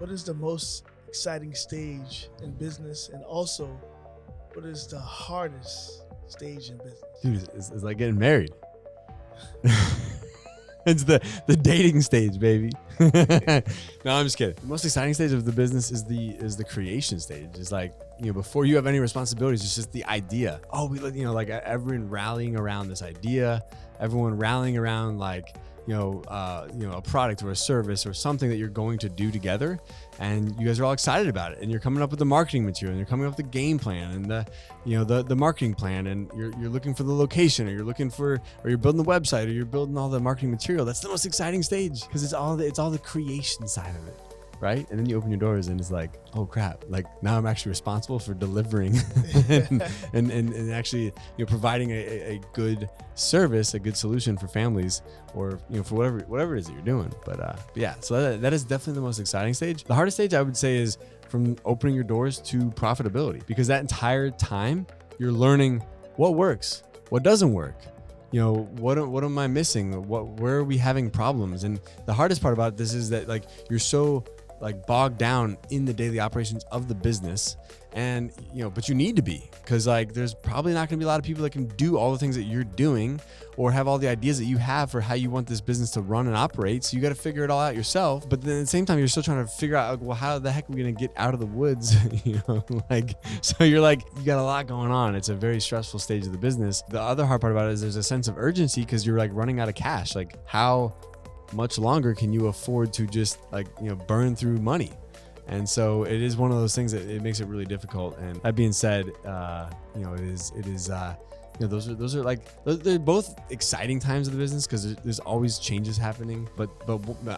what is the most exciting stage in business, and also what is the hardest stage in business? Dude, it's like getting married. It's the dating stage, baby. No, I'm just kidding. The most exciting stage of the business is the creation stage. It's like, before you have any responsibilities, it's just the idea. Oh, like everyone rallying around this idea, everyone rallying around like, a product or a service or something that you're going to do together, and you guys are all excited about it, and you're coming up with the marketing material, and you're coming up with the game plan and the marketing plan, and you're looking for the location, or you're building the website, or you're building all the marketing material. That's the most exciting stage, because it's all the creation side of it. Right? And then you open your doors and it's like, oh crap, like now I'm actually responsible for delivering and actually, providing a good service, a good solution for families, or, for whatever it is that you're doing. But yeah, so that is definitely the most exciting stage. The hardest stage, I would say, is from opening your doors to profitability, because that entire time you're learning what works, what doesn't work. What am I missing? Where are we having problems? And the hardest part about this is that like you're so like bogged down in the daily operations of the business, and but you need to be, because like there's probably not going to be a lot of people that can do all the things that you're doing, or have all the ideas that you have for how you want this business to run and operate. So you got to figure it all out yourself. But then at the same time, you're still trying to figure out, well, how the heck are we going to get out of the woods? So you're like, you got a lot going on. It's a very stressful stage of the business. The other hard part about it is there's a sense of urgency, because you're like running out of cash. Like, how much longer can you afford to just like, burn through money? And so it is one of those things that it makes it really difficult. And that being said, those are like, they're both exciting times of the business, because there's always changes happening. But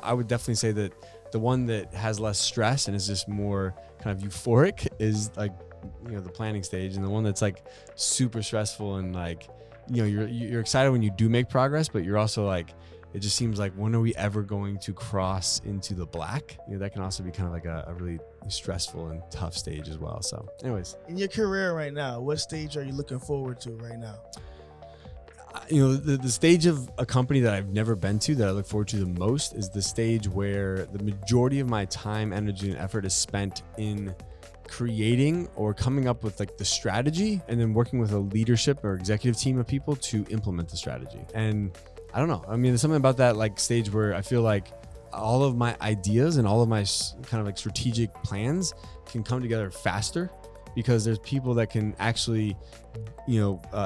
I would definitely say that the one that has less stress and is just more kind of euphoric is like, the planning stage. And the one that's like super stressful, and like, you're excited when you do make progress, but you're also like, it just seems like, when are we ever going to cross into the black? That can also be kind of like a really stressful and tough stage as well. So anyways, in your career right now, what stage are you looking forward to right now? The stage of a company that I've never been to that I look forward to the most is the stage where the majority of my time, energy, and effort is spent in creating or coming up with like the strategy, and then working with a leadership or executive team of people to implement the strategy. And I don't know. I mean, there's something about that like stage where I feel like all of my ideas and all of my kind of like strategic plans can come together faster, because there's people that can actually,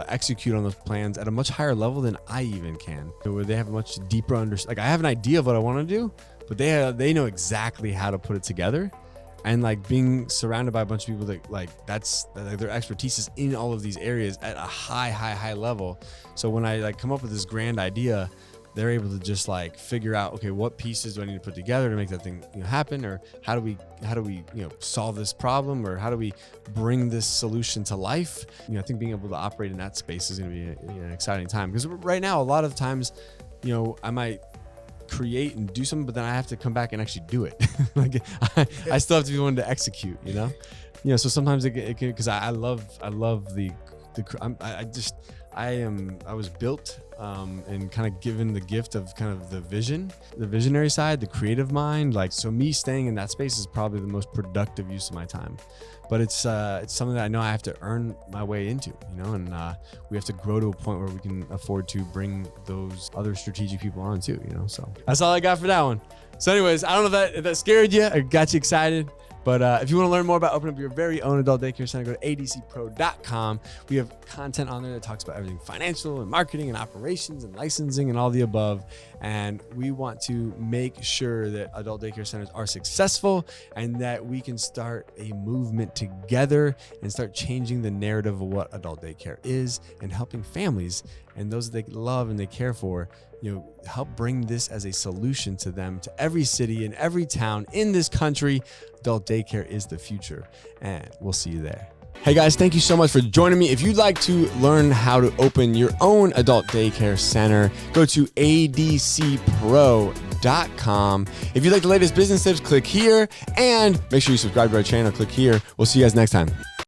execute on those plans at a much higher level than I even can, where they have a much deeper understanding. Like, I have an idea of what I want to do, but they know exactly how to put it together. And like being surrounded by a bunch of people that like their expertise is in all of these areas at a high level. So when I like come up with this grand idea, they're able to just like figure out, okay, what pieces do I need to put together to make that thing happen, or how do we solve this problem, or how do we bring this solution to life? I think being able to operate in that space is going to be an exciting time, because right now a lot of times, I might create and do something, but then I have to come back and actually do it. Like I still have to be one to execute, so sometimes it can, because I love I was built and kind of given the gift of kind of the visionary side, the creative mind. Like, so me staying in that space is probably the most productive use of my time. But it's something that I know I have to earn my way into, and we have to grow to a point where we can afford to bring those other strategic people on too, so that's all I got for that one. So anyways, I don't know if that scared you or got you excited. But if you want to learn more about opening up your very own adult daycare center, go to adcpro.com. We have content on there that talks about everything financial and marketing and operations and licensing and all the above. And we want to make sure that adult daycare centers are successful, and that we can start a movement together and start changing the narrative of what adult daycare is, and helping families and those that they love and they care for, help bring this as a solution to them, to every city and every town in this country. Adult daycare is the future, and we'll see you there. Hey guys, thank you so much for joining me. If you'd like to learn how to open your own adult daycare center, go to adcpro.com. If you'd like the latest business tips, click here, and make sure you subscribe to our channel. Click here. We'll see you guys next time.